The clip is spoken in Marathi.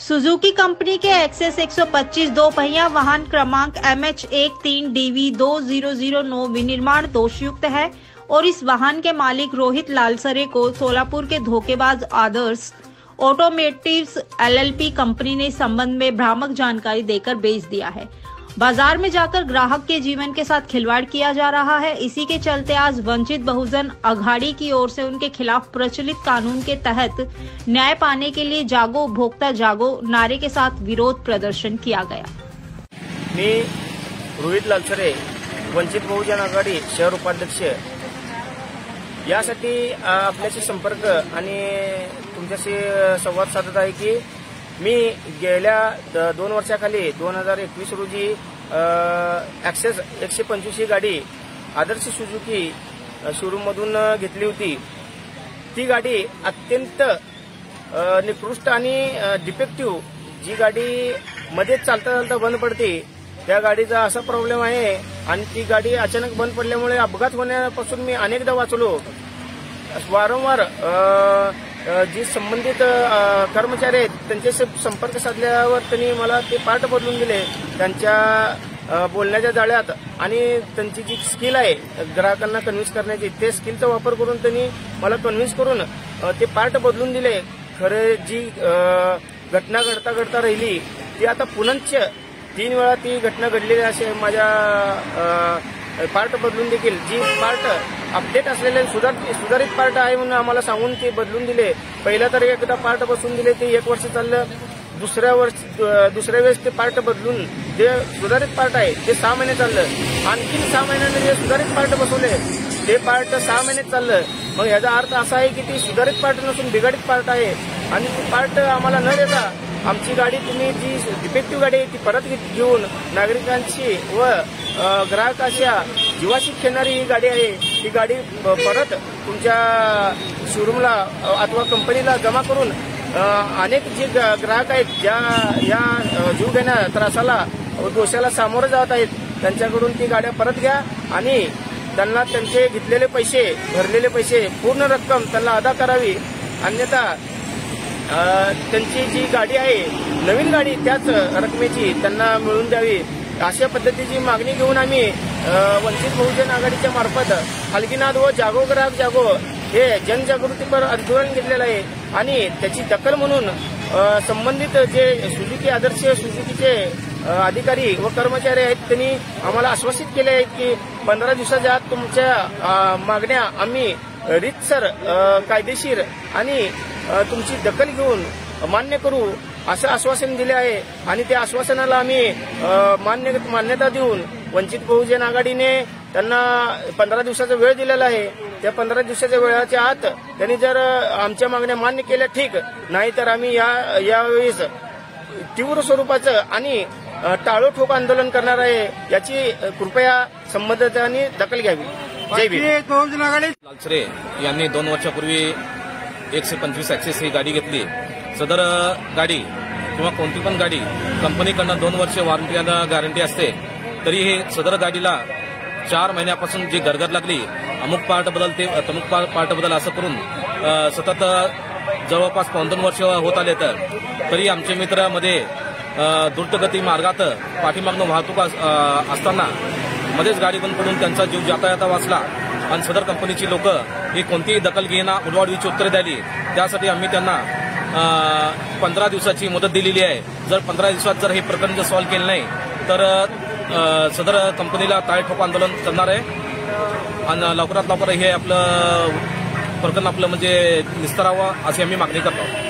सुजुकी कंपनी के एक्सेस 125 दो पहिया वाहन क्रमांक MH13DV2009 विनिर्माण दोषयुक्त है और इस वाहन के मालिक रोहित लालसरे को सोलापुर के धोखेबाज आदर्श ऑटोमोटिव्स LLP कंपनी ने इस संबंध में भ्रामक जानकारी देकर बेच दिया है। बाजार में जाकर ग्राहक के जीवन के साथ खिलवाड़ किया जा रहा है। इसी के चलते आज वंचित बहुजन अघाड़ी की ओर से उनके खिलाफ प्रचलित कानून के तहत न्याय पाने के लिए जागो उपभोक्ता जागो नारे के साथ विरोध प्रदर्शन किया गया। मी रोहित लालसरे, वंचित बहुजन आघाडी शहर उपाध्यक्ष, यासाठी आपल्याशी संपर्क आणि तुमच्याशी संवाद साधत आहे की मी गेल्या 2 वर्षाखाली 2021 रोजी ॲक्सेस 125 ही गाडी आदर्श सुझुकी शोरूम मधून घेतली होती। ती गाडी अत्यंत निकृष्ट आणि डिफेक्टिव्ह, जी गाडी मध्येच चालता चालता बंद पडते, त्या गाडीचा असा प्रॉब्लेम आहे आणि ती गाडी अचानक बंद पडल्यामुळे अपघात होण्यापासून मी अनेकदा वाचलो। वारंवार जी संबंधित कर्मचारी आहेत त्यांच्याशी संपर्क साधल्यावर त्यांनी मला ते पार्ट बदलून दिले त्यांच्या बोलण्याच्या जाळ्यात, आणि त्यांची जी स्किल आहे ग्राहकांना कन्व्हिन्स करण्याची, ते स्किलचा वापर करून त्यांनी मला कन्व्हिन्स करून ते पार्ट बदलून दिले। खरे जी घटना घडता राहिली ती आता पुनश्च 3 वेळा ती घटना घडलेली असे माझ्या पार्ट बदलून देखील, जी पार्ट अपडेट असलेले सुधारित पार्ट आहे म्हणून आम्हाला सांगून ते बदलून दिले। पहिला तर एकदा पार्ट बसवून दिले, ते 1 वर्ष चाललं। दुसऱ्या वेळेस ते पार्ट बदलून जे सुधारित पार्ट आहे ते 6 महिने चाललं। आणखी 6 महिन्यांनी जे सुधारित पार्ट बसवले ते पार्ट 6 महिने चाललं। मग याचा अर्थ असा आहे की ती सुधारित पार्ट नसून बिघाडित पार्ट आहे, आणि ती पार्ट आम्हाला न देता आमची गाडी, तुम्ही जी डिफेक्टिव्ह गाडी आहे ती परत घेऊन नागरिकांची व ग्राहकाच्या जीवाशी खेळणारी ही गाडी आहे, ही गाडी परत तुमच्या शोरूमला अथवा कंपनीला जमा करून अनेक जे ग्राहक आहेत ज्या या जीव घेण्या त्रासाला व दोषाला सामोरं जात आहेत त्यांच्याकडून ती गाड्या परत घ्या आणि त्यांना त्यांचे घेतलेले पैसे, भरलेले पैसे, पूर्ण रक्कम त्यांना अदा करावी, अन्यथा त्यांची जी गाडी आहे नवीन गाडी त्याच रकमेची त्यांना मिळवून द्यावी, अशा पद्धतीची मागणी घेऊन आम्ही वंचित बहुजन आघाडीच्या मार्फत हलगीनाथ व जागो ग्राहक जागो हे जनजागृतीपर आंदोलन घेतलेलं आहे। आणि त्याची दखल म्हणून संबंधित जे सुझुकी आदर्श सुझुकीचे अधिकारी व कर्मचारी आहेत त्यांनी आम्हाला आश्वासित केले आहे की 15 दिवसाच्या आत तुमच्या मागण्या आम्ही रीतसर, कायदेशीर आणि तुमची दखल घेऊन मान्य करू असं आश्वासन दिले आहे। आणि त्या आश्वासनाला आम्ही मान्यता देऊन वंचित बहुजन आघाडीने त्यांना 15 दिवसाचा वेळ दिलेला आहे। त्या 15 दिवसाच्या वेळाच्या आत त्यांनी जर आमच्या मागण्या मान्य केल्या ठीक, नाहीतर आम्ही यावेळेस तीव्र स्वरूपाचं आणि टाळोठोक आंदोलन करणार आहे, याची कृपया संबंधितांनी दखल घ्यावी। जय भीम। लालसरे यांनी 2 वर्षापूर्वी 125 ॲक्सेस ही गाडी घेतली। सदर गाडी किंवा कोणती पण गाडी कंपनीकडनं 2 वर्ष वॉरंटी आणि गॅरंटी असते, तरी हे सदर गाडीला 4 महिन्यापासून जी गरगड लागली, अमुक पार्ट बदलते तमुक पार्ट बदल असं करून सतत जवळपास 2 वर्ष होत आले, तरी आमच्या मित्रामध्ये द्रुतगती मार्गात पाठीमागनं वाहतूक असताना मध्येच गाडी बंद पडून त्यांचा जीव जाता वाचला, आणि सदर कंपनीची लोक ही कोणतीही दखल घेणा उडवाडवीची उत्तरे द्याली। त्यासाठी आम्ही त्यांना 15 दिवसाची मुदत दिलेली आहे। जर 15 दिवसात जर हे प्रकरण जर सॉल्व्ह केलं नाही तर सदर कंपनीला टाळेठोक आंदोलन करणार आहे, आणि लवकरात लवकर हे आपलं प्रकरण म्हणजे निस्तरावं अशी आम्ही मागणी करतो।